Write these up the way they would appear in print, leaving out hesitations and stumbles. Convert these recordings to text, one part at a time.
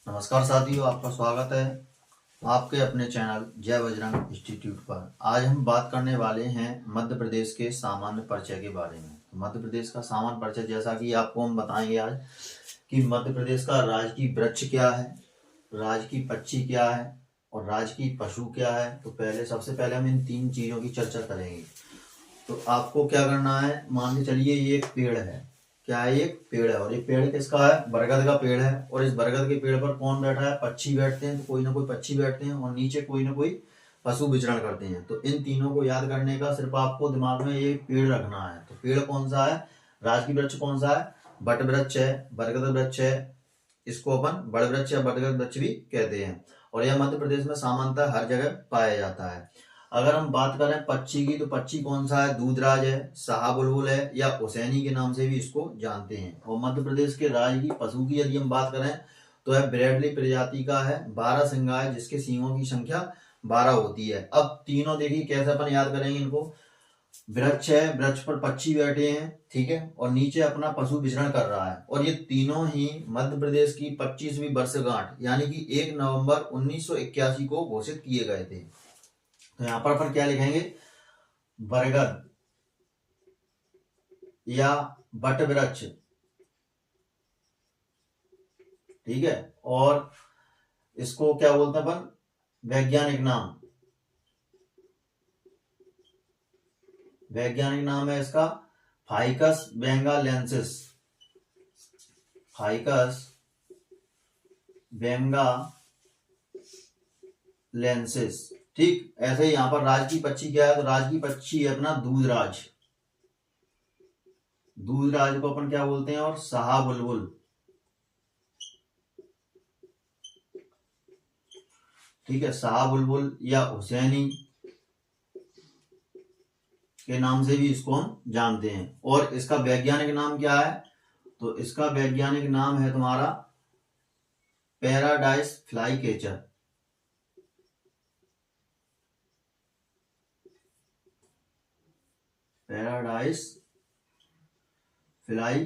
नमस्कार साथियों, आपका स्वागत है आपके अपने चैनल जय बजरंग इंस्टीट्यूट पर। आज हम बात करने वाले हैं मध्य प्रदेश के सामान्य परिचय के बारे में। मध्य प्रदेश का सामान्य परिचय जैसा कि आपको हम बताएंगे आज कि मध्य प्रदेश का राजकीय वृक्ष क्या है, राजकीय पक्षी क्या है और राजकीय पशु क्या है। तो सबसे पहले हम इन तीन चीज़ों की चर्चा करेंगे। तो आपको क्या करना है, मान के चलिए ये एक पेड़ है। क्या है? एक पेड़ है और ये पेड़ किसका है? बरगद का पेड़ है। और इस बरगद के पेड़ पर कौन बैठा है? पक्षी बैठते हैं। तो कोई ना कोई पक्षी बैठते हैं और नीचे कोई ना कोई पशु विचरण करते हैं। तो इन तीनों को याद करने का सिर्फ आपको दिमाग में ये पेड़ रखना है। तो पेड़ कौन सा है? राजकीय वृक्ष कौन सा है? बट वृक्ष है, बरगद वृक्ष है। इसको अपन बड़ वृक्ष या बरगद वृक्ष भी कहते हैं और यह मध्य प्रदेश में सामान्यतः हर जगह पाया जाता है। अगर हम बात करें पक्षी की, तो पक्षी कौन सा है? दूधराज है, शाहबुलबुल है या हुसैनी के नाम से भी इसको जानते हैं। और मध्य प्रदेश के राजकीय पशु की यदि हम बात करें तो है ब्रैडली प्रजाति का है, 12 सिंगा है, जिसके सींगों की संख्या 12 होती है। अब तीनों देखिए कैसे अपन याद करेंगे इनको। वृक्ष है, वृक्ष पर पक्षी बैठे हैं, ठीक है, और नीचे अपना पशु विचरण कर रहा है। और ये तीनों ही मध्य प्रदेश की 25वीं वर्षगांठ यानी कि 1 नवंबर 1981 को घोषित किए गए थे। तो यहां पर अपन क्या लिखेंगे? बरगद या बट वृक्ष, ठीक है। और इसको क्या बोलते हैं अपन? वैज्ञानिक नाम है इसका फाइकस बेंगालेंसिस। फाइकस बेंगालेंसिस, ठीक। ऐसे ही यहाँ पर राजकीय पक्षी क्या है? तो राजकीय पक्षी है अपना दूधराज। दूधराज को अपन क्या बोलते हैं? और शाहबुलबुल, ठीक है। शाहबुलबुल या हुसैनी के नाम से भी इसको हम जानते हैं। और इसका वैज्ञानिक नाम क्या है? तो इसका वैज्ञानिक नाम है तुम्हारा paradise fly catcher. Paradise fly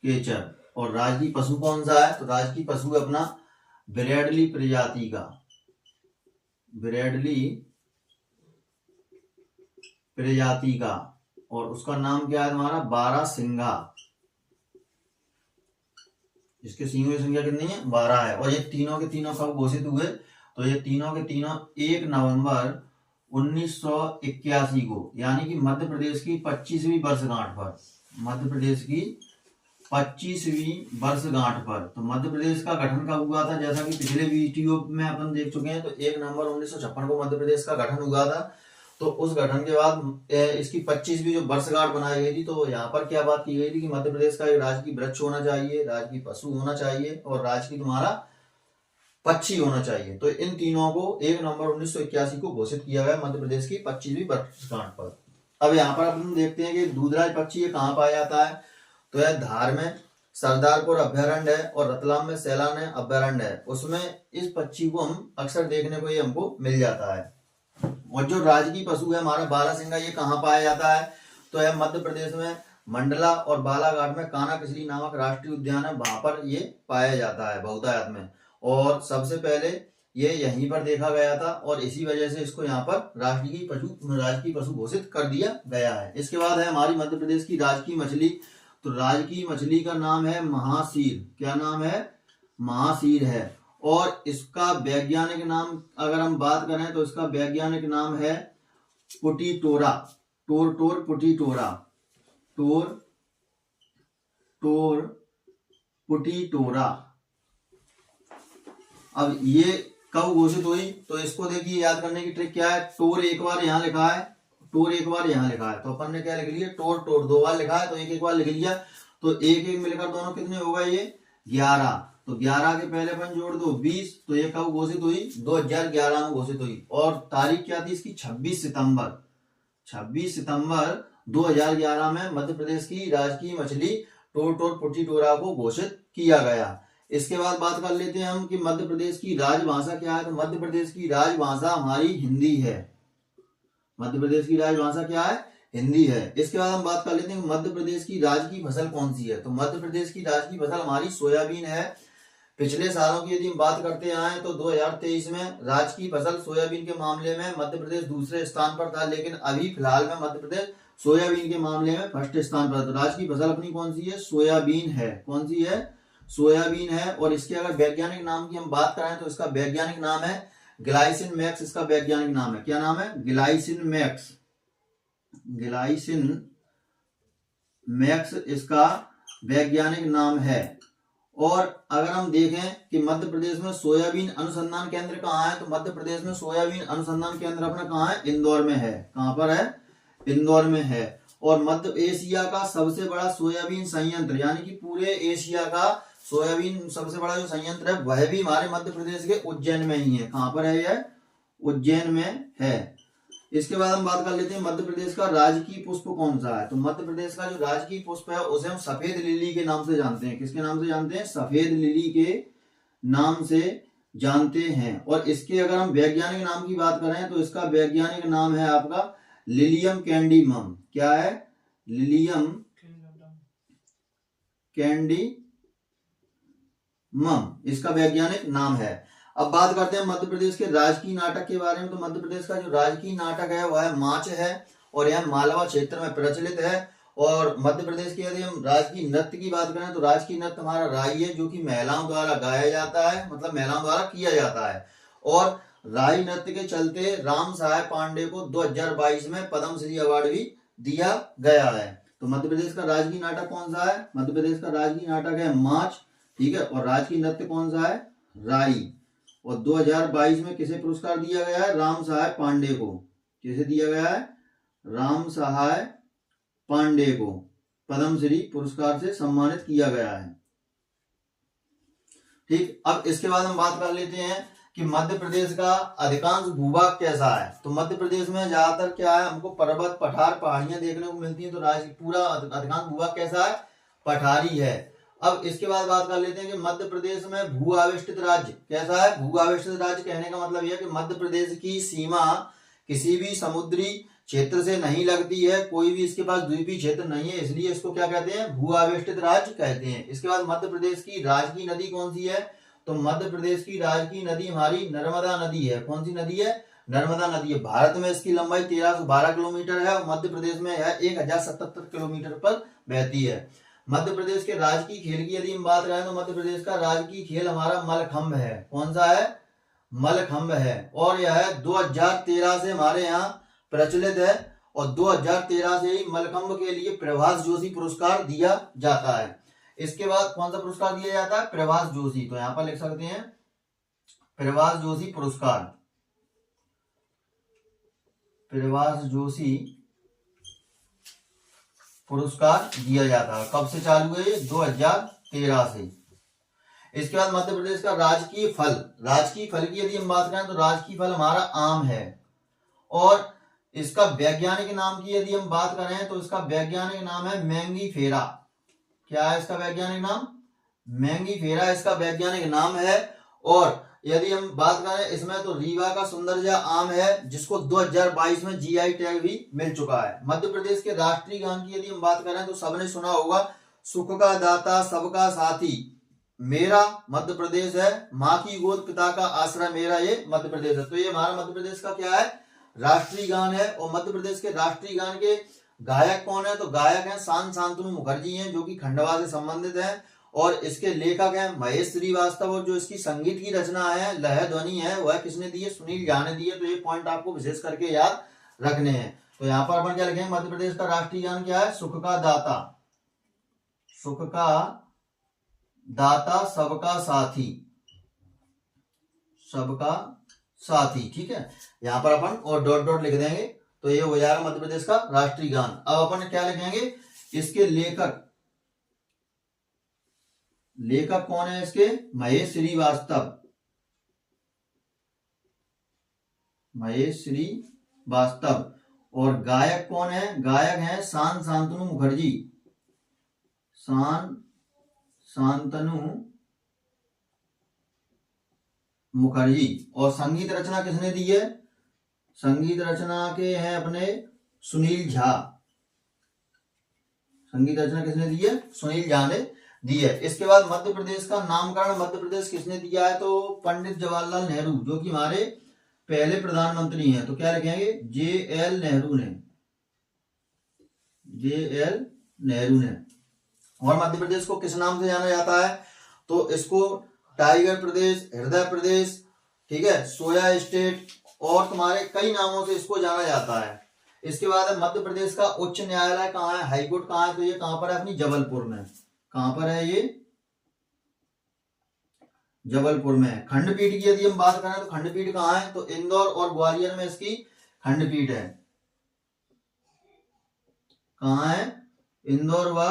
catcher. और राजकीय पशु कौन सा है? तो राजकीय पशु है अपना ब्रैडली प्रजाति का, ब्रैडली प्रजाति का। और उसका नाम क्या है तुम्हारा? 12 सिंगा। इसके सींगों की संख्या कितनी है? 12 है। और ये तीनों के तीनों कब घोषित हुए? तो ये तीनों के तीनों 1 नवंबर 1981 को, यानी कि मध्य प्रदेश की 25वीं वर्षगांठ पर, मध्य प्रदेश की 25वीं वर्षगांठ पर। तो मध्य प्रदेश का गठन कब हुआ था? जैसा कि पिछले वीडियो में अपन देख चुके हैं, तो 1 नवंबर 1956 को मध्य प्रदेश का गठन हुआ था। तो उस गठन के बाद इसकी 25वीं जो वर्षगांठ बनाई गई थी, तो यहाँ पर क्या बात की गई थी कि मध्य प्रदेश का एक राजकीय वृक्ष होना चाहिए, राजकीय पशु होना चाहिए और राजकीय तुम्हारा पक्षी होना चाहिए। तो इन तीनों को 1 नवंबर 1981 को घोषित किया गया मध्य प्रदेश की 25वीं वर्षगांठ पर। अब यहाँ पर अपन देखते हैं कि दूधराज पक्षी ये कहाँ पाया जाता है? तो यह धार में सरदारपुर अभ्यारण्य है और रतलाम में सैलान अभ्यारण्य है, उसमें इस पक्षी को हम अक्सर देखने को ये हमको मिल जाता है। और जो राजकीय पशु है हमारा 12 सिंगा, ये कहाँ पाया जाता है? तो यह मध्य प्रदेश में मंडला और बालाघाट में कान्हा किसली नामक राष्ट्रीय उद्यान है, वहां पर ये पाया जाता है बहुतायत में। और सबसे पहले ये यहीं पर देखा गया था और इसी वजह से इसको यहाँ पर राजकीय पशु घोषित कर दिया गया है। इसके बाद है हमारी मध्य प्रदेश की राजकीय मछली। तो राजकीय मछली का नाम है महासीर। क्या नाम है? महासीर है। और इसका वैज्ञानिक नाम अगर हम बात करें तो इसका वैज्ञानिक नाम है पुटीटोरा। टोर पुटीटोरा, टोर पुटीटोरा। अब ये कब घोषित हुई? तो इसको देखिए, याद करने की ट्रिक क्या है? टोर एक बार यहाँ लिखा है, टोर एक बार यहाँ लिखा है, तो अपन ने क्या लिख लिया? टोर 2 बार लिखा है, तो एक बार लिख लिया। तो एक मिलकर दोनों कितने हो गए? ये 11। तो 11 के पहले अपन जोड़ दो 20। तो ये कब घोषित हुई? 2011 में घोषित हुई। और तारीख क्या थी इसकी? 26 सितंबर 2011 में मध्य प्रदेश की राजकीय मछली टोर पुटीटोरा को घोषित किया गया। इसके बाद बात कर लेते हैं हम कि मध्य प्रदेश की राजभाषा क्या है। तो मध्य प्रदेश की राजभाषा हमारी हिंदी है। मध्य प्रदेश की राजभाषा क्या है? हिंदी है। इसके बाद हम बात कर लेते हैं मध्य प्रदेश की राजकीय फसल कौन सी है। तो मध्य प्रदेश की राजकीय फसल हमारी सोयाबीन है, पिछले सालों की यदि हम बात करते आए तो 2023 में राज्य की फसल सोयाबीन के मामले में मध्य प्रदेश दूसरे स्थान पर था, लेकिन अभी फिलहाल में मध्य प्रदेश सोयाबीन के मामले में फर्स्ट स्थान पर। तो राज्य की फसल अपनी कौन सी है? सोयाबीन है। कौन सी है? सोयाबीन है। और इसके अगर वैज्ञानिक नाम की हम बात करें तो इसका वैज्ञानिक नाम है ग्लाइसिन मैक्स। इसका वैज्ञानिक नाम है, क्या नाम है? Glycine max. ग्लाइसिन मैक्स इसका वैज्ञानिक नाम है। और अगर हम देखें कि मध्य प्रदेश में सोयाबीन अनुसंधान केंद्र कहाँ है, तो मध्य प्रदेश में सोयाबीन अनुसंधान केंद्र अपना कहाँ है? इंदौर में है। कहाँ पर है? इंदौर में है। और मध्य एशिया का सबसे बड़ा सोयाबीन संयंत्र, यानी कि पूरे एशिया का सोयाबीन सबसे बड़ा जो संयंत्र है वह भी हमारे मध्य प्रदेश के उज्जैन में ही है। कहाँ पर है यह? उज्जैन में है। इसके बाद हम बात कर लेते हैं मध्य प्रदेश का राजकीय पुष्प कौन सा है। तो मध्य प्रदेश का जो राजकीय पुष्प है उसे हम सफेद लिली के नाम से जानते हैं। किसके नाम से जानते हैं? सफेद लिली के नाम से जानते हैं। और इसके अगर हम वैज्ञानिक नाम की बात करें तो इसका वैज्ञानिक नाम है आपका लिलियम कैंडीमम। क्या है? लिलियम कैंडीमम इसका वैज्ञानिक नाम है। अब बात करते हैं मध्य प्रदेश के राजकीय नाटक के बारे में। तो मध्य प्रदेश का जो राजकीय नाटक है वह माच है और यह मालवा क्षेत्र में प्रचलित है। और मध्य प्रदेश के यदि हम राजकीय नृत्य की बात करें तो राजकीय नृत्य हमारा राई है, जो कि महिलाओं द्वारा गाया जाता है, मतलब महिलाओं द्वारा किया जाता है। और राई नृत्य के चलते राम सहाय पांडे को 2022 में पद्मश्री अवार्ड भी दिया गया है। तो मध्य प्रदेश का राजकीय नाटक कौन सा है? मध्य प्रदेश का राजकीय नाटक है माच, ठीक है। और राजकीय नृत्य कौन सा है? राई। और 2022 में किसे पुरस्कार दिया गया है? राम सहाय पांडे को। किसे दिया गया है? राम सहाय पांडे को पद्मश्री पुरस्कार से सम्मानित किया गया है। ठीक। अब इसके बाद हम बात कर लेते हैं कि मध्य प्रदेश का अधिकांश भूभाग कैसा है। तो मध्य प्रदेश में ज्यादातर क्या है? हमको पर्वत, पठार, पहाड़ियां देखने को मिलती हैं। तो राज्य पूरा अधिकांश भूभाग कैसा है? पठारी है। अब इसके बाद बात कर लेते हैं कि मध्य प्रदेश में भू आवेष्टित राज्य कैसा है? भू आवेष्टित राज्य कहने का मतलब यह कि मध्य प्रदेश की सीमा किसी भी समुद्री क्षेत्र से नहीं लगती है, कोई भी इसके पास द्वीपीय क्षेत्र नहीं है, इसलिए इसको क्या कहते हैं? भू आवेष्टित राज्य कहते हैं। इसके बाद मध्य प्रदेश की राजकीय नदी कौन सी है? तो मध्य प्रदेश की राजकीय नदी हमारी नर्मदा नदी है। कौन सी नदी है? नर्मदा नदी है। भारत में इसकी लंबाई 1312 किलोमीटर है और मध्य प्रदेश में यह 1077 किलोमीटर पर बहती है। मध्य प्रदेश के राजकीय खेल की यदि हम बात करें तो मध्य प्रदेश का राजकीय खेल हमारा मलखंभ है। कौन सा है? मलखंभ है। और यह 2013 से हमारे यहाँ प्रचलित है और 2013 से ही मलखंभ के लिए प्रभास जोशी पुरस्कार दिया जाता है। इसके बाद कौन सा पुरस्कार दिया जाता है? प्रभास जोशी। तो यहाँ पर लिख सकते हैं प्रभास जोशी पुरस्कार। प्रभास जोशी पुरस्कार दिया जाता है। कब से चालू है? 2013 से। इसके बाद मध्य प्रदेश का राजकीय फल, राजकीय फल की यदि हम बात करें तो राजकीय फल हमारा आम है। और इसका वैज्ञानिक नाम की यदि हम बात करें तो इसका वैज्ञानिक नाम है मैंगीफेरा। क्या है इसका वैज्ञानिक नाम? मैंगीफेरा इसका वैज्ञानिक नाम है। और यदि हम बात करें इसमें तो रीवा का सुंदरजा आम है, जिसको 2022 में जीआई टैग भी मिल चुका है। मध्य प्रदेश के राष्ट्रीय गान की यदि हम बात करें तो सबने सुना होगा, सुख का दाता सबका साथी मेरा मध्य प्रदेश है, माँ की गोद पिता का आश्रय मेरा ये मध्य प्रदेश है। तो ये हमारा मध्य प्रदेश का क्या है? राष्ट्रीय गान है। और मध्य प्रदेश के राष्ट्रीय गान के गायक कौन है? तो गायक हैं शांत शांतनु मुखर्जी हैं, जो कि खंडवा से संबंधित हैं। और इसके लेखक हैं महेश श्रीवास्तव। और जो इसकी संगीत की रचना है, लय ध्वनि है, वह किसने दी है? सुनील झा ने दी है। तो ये पॉइंट आपको विशेष करके याद रखने हैं। तो यहाँ पर अपन क्या लिखेंगे? मध्य प्रदेश का राष्ट्रीय गान क्या है? सुख का दाता, सुख का दाता सबका साथी, सबका साथी। ठीक है, यहाँ पर अपन और डॉट डॉट लिख देंगे। तो ये हो जाएगा मध्य प्रदेश का राष्ट्रीय गान। अब अपन क्या लिखेंगे? इसके लेखक, लेखक कौन है इसके? महेश श्रीवास्तव, महेश श्रीवास्तव। और गायक कौन है? गायक है शांत शांतनु मुखर्जी, शांत शांतनु मुखर्जी। और संगीत रचना किसने दी है? संगीत रचना के हैं अपने सुनील झा। संगीत रचना किसने दी है? सुनील झा ने दी है। इसके बाद मध्य प्रदेश का नामकरण मध्य प्रदेश किसने दिया है, तो पंडित जवाहरलाल नेहरू, जो कि हमारे पहले प्रधानमंत्री हैं। तो क्या लिखेंगे, JL नेहरू ने, JL नेहरू ने। और मध्य प्रदेश को किस नाम से जाना जाता है, तो इसको टाइगर प्रदेश, हृदय प्रदेश, ठीक है, सोया स्टेट और तुम्हारे कई नामों से इसको जाना जाता है। इसके बाद है मध्य प्रदेश का उच्च न्यायालय कहाँ है, हाईकोर्ट कहाँ है, तो ये कहाँ पर है, अपनी जबलपुर में। कहाँ पर है ये, जबलपुर में। खंडपीठ की यदि हम बात करें तो खंडपीठ कहाँ है, तो इंदौर और ग्वालियर में इसकी खंडपीठ है। कहाँ है, इंदौर व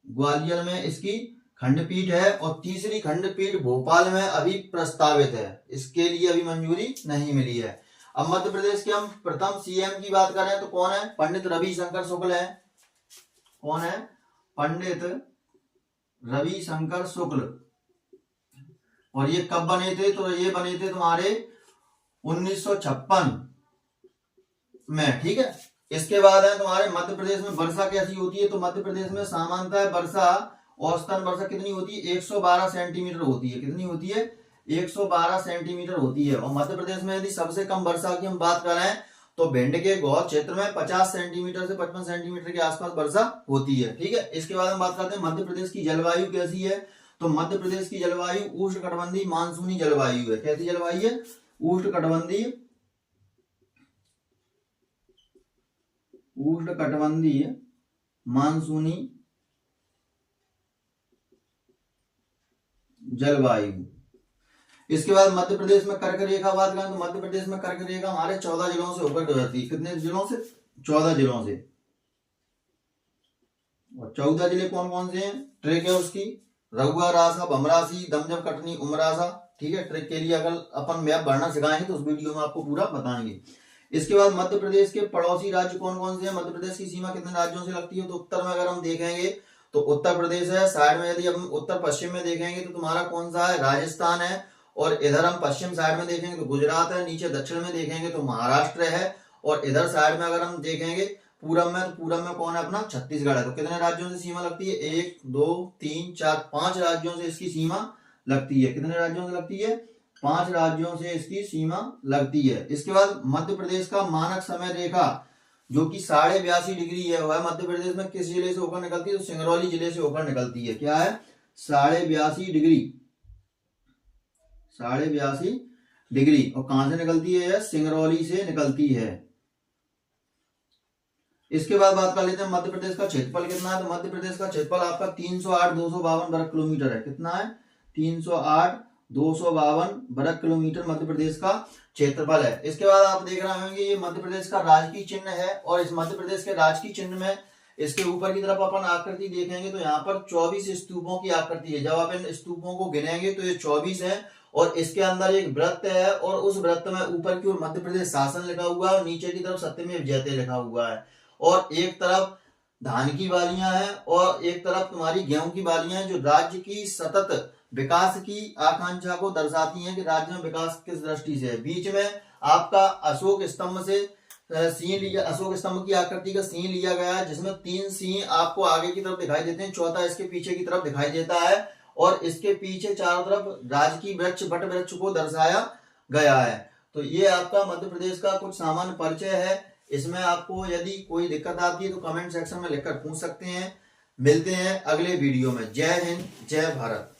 ग्वालियर में इसकी खंडपीठ है। और तीसरी खंडपीठ भोपाल में अभी प्रस्तावित है, इसके लिए अभी मंजूरी नहीं मिली है। अब मध्य प्रदेश के हम प्रथम CM की बात करें तो कौन है, पंडित रविशंकर शुक्ल है। कौन है, पंडित रविशंकर शुक्ल। और ये कब बने थे, तो ये बने थे तुम्हारे 1956 में, ठीक है। इसके बाद है तुम्हारे मध्य प्रदेश में वर्षा कैसी होती है, तो मध्य प्रदेश में सामान्यतः वर्षा, औसतन वर्षा कितनी होती है, 112 सेंटीमीटर होती है। कितनी होती है, 112 सेंटीमीटर होती है। और मध्य प्रदेश में यदि सबसे कम वर्षा की हम बात करें तो भिंड के गौर क्षेत्र में 50 सेंटीमीटर से 55 सेंटीमीटर के आसपास वर्षा होती है, ठीक है। इसके बाद हम बात करते हैं मध्य प्रदेश की जलवायु कैसी है, तो मध्य प्रदेश की जलवायु उष्णकटिबंधीय मानसूनी जलवायु है। कैसी जलवायु है, उष्णकटिबंधीय मानसूनी जलवायु। इसके बाद मध्य प्रदेश में कर्क रेखा बात करें तो मध्य प्रदेश में कर्क रेखा हमारे 14 जिलों से होकर गुजरती है। कितने जिलों से, 14 जिलों से। और 14 जिले कौन कौन से हैं, ट्रिक है उसकी, रघुआ, रासा, भमरासी, दमदम, कटनी, उमरासा, ठीक है। ट्रिक के लिए अगर अपन मैप भरना सिखाएंगे तो उस वीडियो में आपको पूरा बताएंगे। इसके बाद मध्य प्रदेश के पड़ोसी राज्य कौन कौन से हैं, मध्य प्रदेश की सीमा कितने राज्यों से लगती है, तो उत्तर में अगर हम देखेंगे तो उत्तर प्रदेश है। साइड में यदि हम उत्तर पश्चिम में देखेंगे तो तुम्हारा कौन सा है, राजस्थान है। और इधर हम पश्चिम साइड में देखेंगे तो गुजरात है। नीचे दक्षिण में देखेंगे तो महाराष्ट्र है। और इधर साइड में अगर हम देखेंगे पूरब में, तो पूरब में कौन है, अपना छत्तीसगढ़ है। तो कितने राज्यों से सीमा लगती है, 1 2 3 4 5 राज्यों से इसकी सीमा लगती है। कितने राज्यों से लगती है, 5 राज्यों से इसकी सीमा लगती है। इसके बाद मध्य प्रदेश का मानक समय रेखा जो कि 82.5 डिग्री है, वह मध्य प्रदेश में किस जिले से होकर निकलती है, तो सिंगरौली जिले से होकर निकलती है। क्या है, 82.5 डिग्री, 82.5 डिग्री। और कहां से निकलती है, सिंगरौली से निकलती है। इसके बाद बात कर लेते हैं मध्य प्रदेश का क्षेत्रफल कितना है, तो मध्य प्रदेश का क्षेत्रफल आपका 308,252 वर्ग किलोमीटर है। कितना है, 308,252 वर्ग किलोमीटर मध्य प्रदेश का क्षेत्रफल है। इसके बाद आप देख रहे होंगे ये मध्य प्रदेश का राजकीय चिन्ह है। और इस मध्य प्रदेश के राजकीय चिन्ह में इसके ऊपर की तरफ अपन आकृति देखेंगे तो यहाँ पर 24 स्तूपों की आकृति है। जब आप इन स्तूपों को गिनेंगे तो ये 24 है। और इसके अंदर एक वृत्त है और उस वृत्त में ऊपर की ओर मध्य प्रदेश शासन लिखा हुआ है और नीचे की तरफ सत्यमेव जयते लिखा हुआ है। और एक तरफ धान की बालियां हैं और एक तरफ तुम्हारी गेहूं की बालियां हैं, जो राज्य की सतत विकास की आकांक्षा को दर्शाती हैं कि राज्य में विकास किस दृष्टि से है। बीच में आपका अशोक स्तंभ से सिंह लिया, अशोक स्तंभ की आकृति का सिंह लिया गया है, जिसमें 3 सिंह आपको आगे की तरफ दिखाई देते हैं, चौथा इसके पीछे की तरफ दिखाई देता है। और इसके पीछे चारों तरफ राजकीय वृक्ष, बट वृक्ष को दर्शाया गया है। तो ये आपका मध्य प्रदेश का कुछ सामान्य परिचय है। इसमें आपको यदि कोई दिक्कत आती है तो कमेंट सेक्शन में लिखकर पूछ सकते हैं। मिलते हैं अगले वीडियो में। जय हिंद, जय भारत।